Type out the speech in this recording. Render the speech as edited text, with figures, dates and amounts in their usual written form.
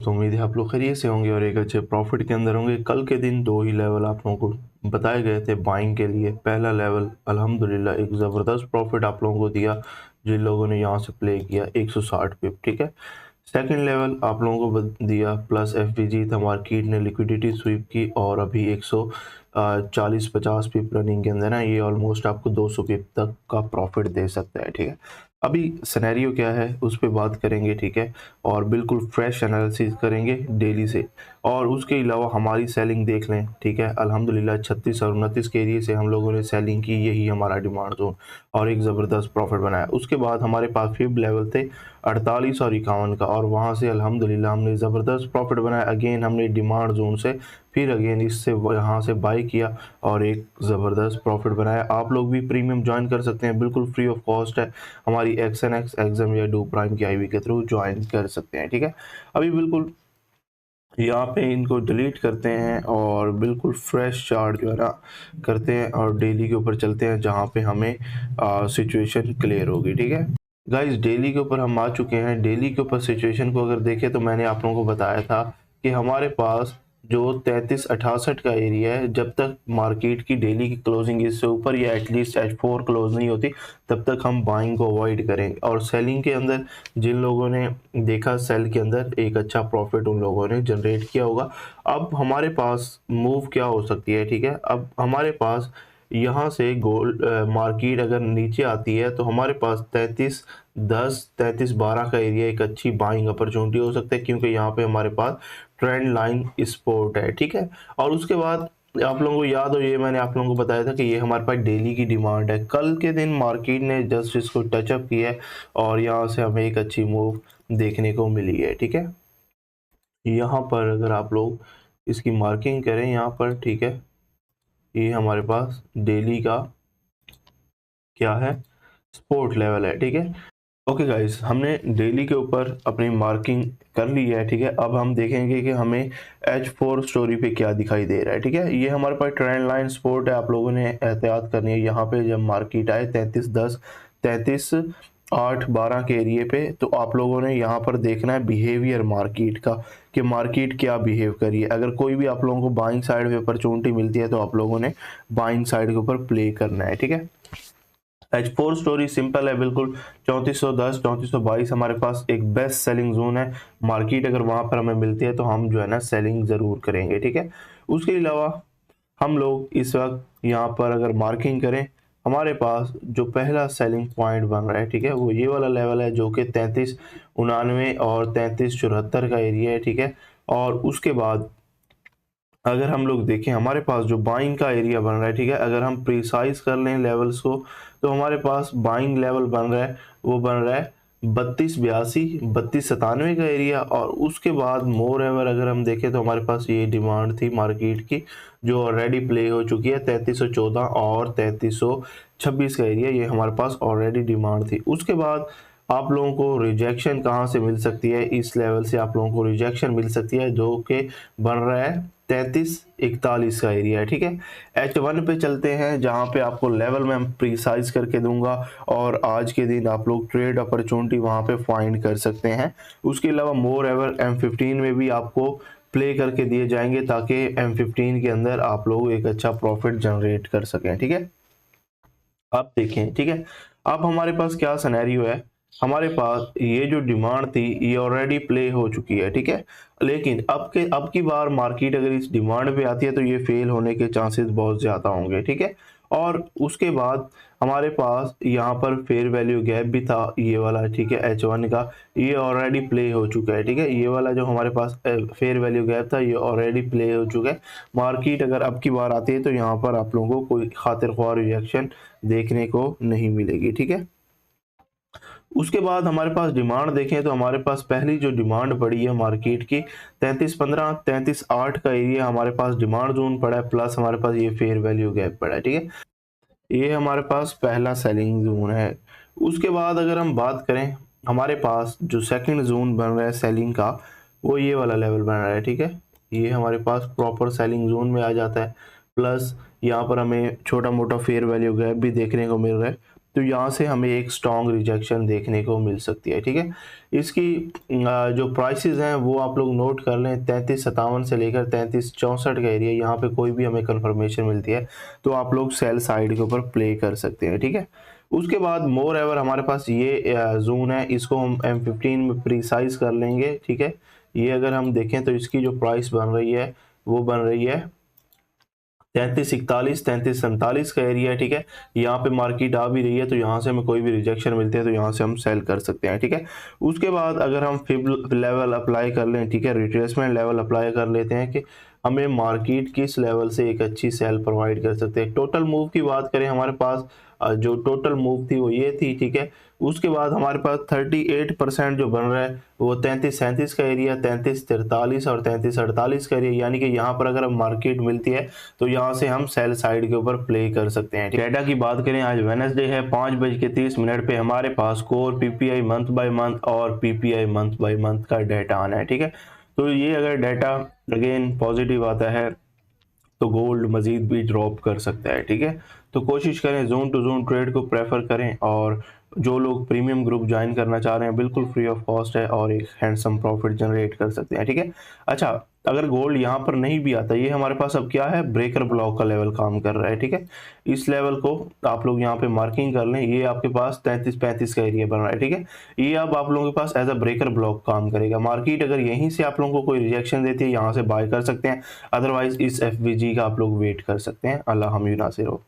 तो उम्मीद है आप लोग खैरियत से होंगे और एक अच्छे प्रॉफिट के अंदर होंगे। कल के दिन दो ही लेवल आप लोगों को बताए गए थे बाइंग के लिए। पहला लेवल अल्हम्दुलिल्लाह एक ज़बरदस्त प्रॉफिट आप लोगों को दिया जिन लोगों ने यहाँ से प्ले किया 160 पिप, ठीक है। सेकंड लेवल आप लोगों को दिया प्लस एफवीजी था, मार्केट ने लिक्विडिटी स्वीप की और अभी 140-50 पिप रनिंग के अंदर है। ये ऑलमोस्ट आपको 200 पिप तक का प्रॉफिट दे सकता है, ठीक है। अभी सिनेरियो क्या है उस पर बात करेंगे, ठीक है, और बिल्कुल फ्रेश एनालिसिस करेंगे डेली से। और उसके अलावा हमारी सेलिंग देख लें, ठीक है। अल्हम्दुलिल्लाह 36 और 29 के एरिए से हम लोगों ने सेलिंग की, यही हमारा डिमांड जोन, और एक ज़बरदस्त प्रॉफिट बनाया। उसके बाद हमारे पास फिफ्थ लेवल थे 48 और 51 का, और वहाँ से अल्हम्दुलिल्लाह हमने ज़बरदस्त प्रॉफिट बनाया। अगेन हमने डिमांड जोन से फिर अगेन इससे यहाँ से बाई किया और एक ज़बरदस्त प्रॉफिट बनाया। आप लोग भी प्रीमियम ज्वाइन कर सकते हैं, बिल्कुल फ्री ऑफ कॉस्ट है। हमारी XNX एग्जाम या डू प्राइम की आईवी के थ्रू ज्वाइन कर सकते हैं, ठीक है। अभी बिल्कुल यहाँ पे इनको डिलीट करते हैं और बिल्कुल फ्रेश चार्ट जो है ना करते हैं और डेली के ऊपर चलते हैं जहाँ पे हमें सिचुएशन क्लियर होगी, ठीक है। गाइस डेली के ऊपर हम आ चुके हैं। डेली के ऊपर सिचुएशन को अगर देखें तो मैंने आप लोगों को बताया था कि हमारे पास जो 3368 का एरिया है, जब तक मार्केट की डेली की क्लोजिंग इससे ऊपर या एटलीस्ट H4 क्लोज नहीं होती तब तक हम बाइंग को अवॉइड करेंगे। और सेलिंग के अंदर जिन लोगों ने देखा सेल के अंदर एक अच्छा प्रॉफिट उन लोगों ने जनरेट किया होगा। अब हमारे पास मूव क्या हो सकती है, ठीक है। अब हमारे पास यहाँ से गोल्ड मार्केट अगर नीचे आती है तो हमारे पास 3310 3312 का एरिया एक अच्छी बाइंग अपॉर्चुनिटी हो सकता है, क्योंकि यहाँ पे हमारे पास ट्रेंड लाइन सपोर्ट है, ठीक है। और उसके बाद आप लोगों को याद हो, ये मैंने आप लोगों को बताया था कि ये हमारे पास डेली की डिमांड है। कल के दिन मार्केट ने जस्ट इसको टचअप किया है और यहाँ से हमें एक अच्छी मूव देखने को मिली है, ठीक है। यहाँ पर अगर आप लोग इसकी मार्किंग करें यहाँ पर, ठीक है, ये हमारे पास डेली का क्या है, सपोर्ट लेवल है, ठीक है। ओके गाइस, हमने डेली के ऊपर अपनी मार्किंग कर ली है, ठीक है। अब हम देखेंगे कि हमें H4 स्टोरी पे क्या दिखाई दे रहा है, ठीक है। ये हमारे पास ट्रेंड लाइन सपोर्ट है, आप लोगों ने एहतियात करनी है। यहाँ पे जब मार्केट आए 3310 33/8/12 के एरिए पे, तो आप लोगों ने यहाँ पर देखना है बिहेवियर मार्केट का, कि मार्केट क्या बिहेव करी है। अगर कोई भी आप लोगों को बाइंग साइड पे अपॉर्चुनिटी मिलती है तो आप लोगों ने बाइंग साइड के ऊपर प्ले करना है, ठीक है। H4 स्टोरी सिंपल है बिल्कुल। 3410 3422 हमारे पास एक बेस्ट सेलिंग जोन है। मार्केट अगर वहां पर हमें मिलती है तो हम जो है ना सेलिंग जरूर करेंगे, ठीक है। उसके अलावा हम लोग इस वक्त यहाँ पर अगर मार्किंग करें, हमारे पास जो पहला सेलिंग पॉइंट बन रहा है, ठीक है, वो ये वाला लेवल है जो कि 3399 और 3374 का एरिया है, ठीक है। और उसके बाद अगर हम लोग देखें हमारे पास जो बाइंग का एरिया बन रहा है, ठीक है, अगर हम प्रिसाइज कर लें लेवल्स को तो हमारे पास बाइंग लेवल बन रहा है, वो बन रहा है 3282 3297 का एरिया। और उसके बाद मोर एवर अगर हम देखें तो हमारे पास ये डिमांड थी मार्केट की जो ऑलरेडी प्ले हो चुकी है 3314 और 3326 का एरिया, ये हमारे पास ऑलरेडी डिमांड थी। उसके बाद आप लोगों को रिजेक्शन कहाँ से मिल सकती है, इस लेवल से आप लोगों को रिजेक्शन मिल सकती है जो कि बन रहा है 3341 का एरिया है, ठीक है। H1 पे चलते हैं जहां पे आपको लेवल में प्रिसाइज करके दूंगा और आज के दिन आप लोग ट्रेड अपॉर्चुनिटी वहां पे फाइंड कर सकते हैं। उसके अलावा मोर एवर M15 में भी आपको प्ले करके दिए जाएंगे ताकि M15 के अंदर आप लोग एक अच्छा प्रॉफिट जनरेट कर सकें, ठीक है। आप देखें, ठीक है, अब हमारे पास क्या सिनेरियो है। हमारे पास ये जो डिमांड थी ये ऑलरेडी प्ले हो चुकी है, ठीक है। लेकिन अब की बार मार्केट अगर इस डिमांड पे आती है तो ये फेल होने के चांसेस बहुत ज़्यादा होंगे, ठीक है। और उसके बाद हमारे पास यहाँ पर फेयर वैल्यू गैप भी था ये वाला, ठीक है, H1 का, ये ऑलरेडी प्ले हो चुका है, ठीक है। ये वाला जो हमारे पास फेयर वैल्यू गैप था ये ऑलरेडी प्ले हो चुका है। मार्केट अगर अब की बार आती है तो यहाँ पर आप लोगों को कोई खातिर ख्वाह रिएक्शन देखने को नहीं मिलेगी, ठीक है। उसके बाद हमारे पास डिमांड देखें तो हमारे पास पहली जो डिमांड पड़ी है मार्केट की 3315 33/8 का एरिया हमारे पास डिमांड जोन पड़ा है, प्लस हमारे पास ये फेयर वैल्यू गैप पड़ा है, ठीक है। ये हमारे पास पहला सेलिंग जोन है। उसके बाद अगर हम बात करें हमारे पास जो सेकंड जोन बन रहा है सेलिंग का, वो ये वाला लेवल बन रहा है, ठीक है। ये हमारे पास प्रॉपर सेलिंग जोन में आ जाता है, प्लस यहाँ पर हमें छोटा मोटा फेयर वैल्यू गैप भी देखने को मिल रहा है। तो यहाँ से हमें एक स्ट्रॉन्ग रिजेक्शन देखने को मिल सकती है। ठीक है, इसकी जो प्राइसेस हैं वो आप लोग नोट कर लें, 3357 से लेकर 3364 का एरिया, यहाँ पे कोई भी हमें कंफर्मेशन मिलती है तो आप लोग सेल साइड के ऊपर प्ले कर सकते हैं। ठीक है, उसके बाद मोर एवर हमारे पास ये जोन है, इसको हम M15 में प्रिसाइज कर लेंगे। ठीक है, ये अगर हम देखें तो इसकी जो प्राइस बन रही है वो बन रही है 3341 3347 का एरिया है। ठीक है, यहाँ पे मार्केट आ भी रही है तो यहाँ से हमें कोई भी रिजेक्शन मिलती है तो यहाँ से हम सेल कर सकते हैं। ठीक है, उसके बाद अगर हम फिब लेवल अप्लाई कर लें, ठीक है, रिट्रेसमेंट लेवल अप्लाई कर लेते हैं कि हमें मार्केट किस लेवल से एक अच्छी सेल प्रोवाइड कर सकते हैं। टोटल मूव की बात करें, हमारे पास जो टोटल मूव थी वो ये थी। ठीक है, उसके बाद हमारे पास 38% जो बन रहा है वो 3337 का एरिया, 3343 और 3348 का एरिया, यानी कि यहाँ पर अगर हम मार्केट मिलती है तो यहाँ से हम सेल साइड के ऊपर प्ले कर सकते हैं। डेटा की बात करें, आज वेडनेसडे है, 5:30 पे हमारे पास core PPI month by month और पीपीआई मंथ बाय मंथ का डेटा आना है। ठीक है, तो ये अगर डेटा अगेन पॉजिटिव आता है तो गोल्ड मजीद भी ड्रॉप कर सकता है। ठीक है, तो कोशिश करें जोन टू जोन ट्रेड को प्रेफर करें, और जो लोग प्रीमियम ग्रुप ज्वाइन करना चाह रहे हैं बिल्कुल फ्री ऑफ कॉस्ट है और एक हैंडसम प्रॉफिट जनरेट कर सकते हैं। ठीक है, अच्छा, अगर गोल्ड यहाँ पर नहीं भी आता, ये हमारे पास अब क्या है, ब्रेकर ब्लॉक का लेवल काम कर रहा है। ठीक है, इस लेवल को आप लोग यहाँ पे मार्किंग कर लें, ये आपके पास 3335 का एरिया बन रहा है। ठीक है, ये अब आप लोगों के पास एज अ ब्रेकर ब्लॉक काम करेगा। मार्केट अगर यहीं से आप लोगों को कोई रिजेक्शन देती है, यहाँ से बाय कर सकते हैं, अदरवाइज इस एफवीजी का आप लोग वेट कर सकते हैं। अल्लाह हम नासिर हो।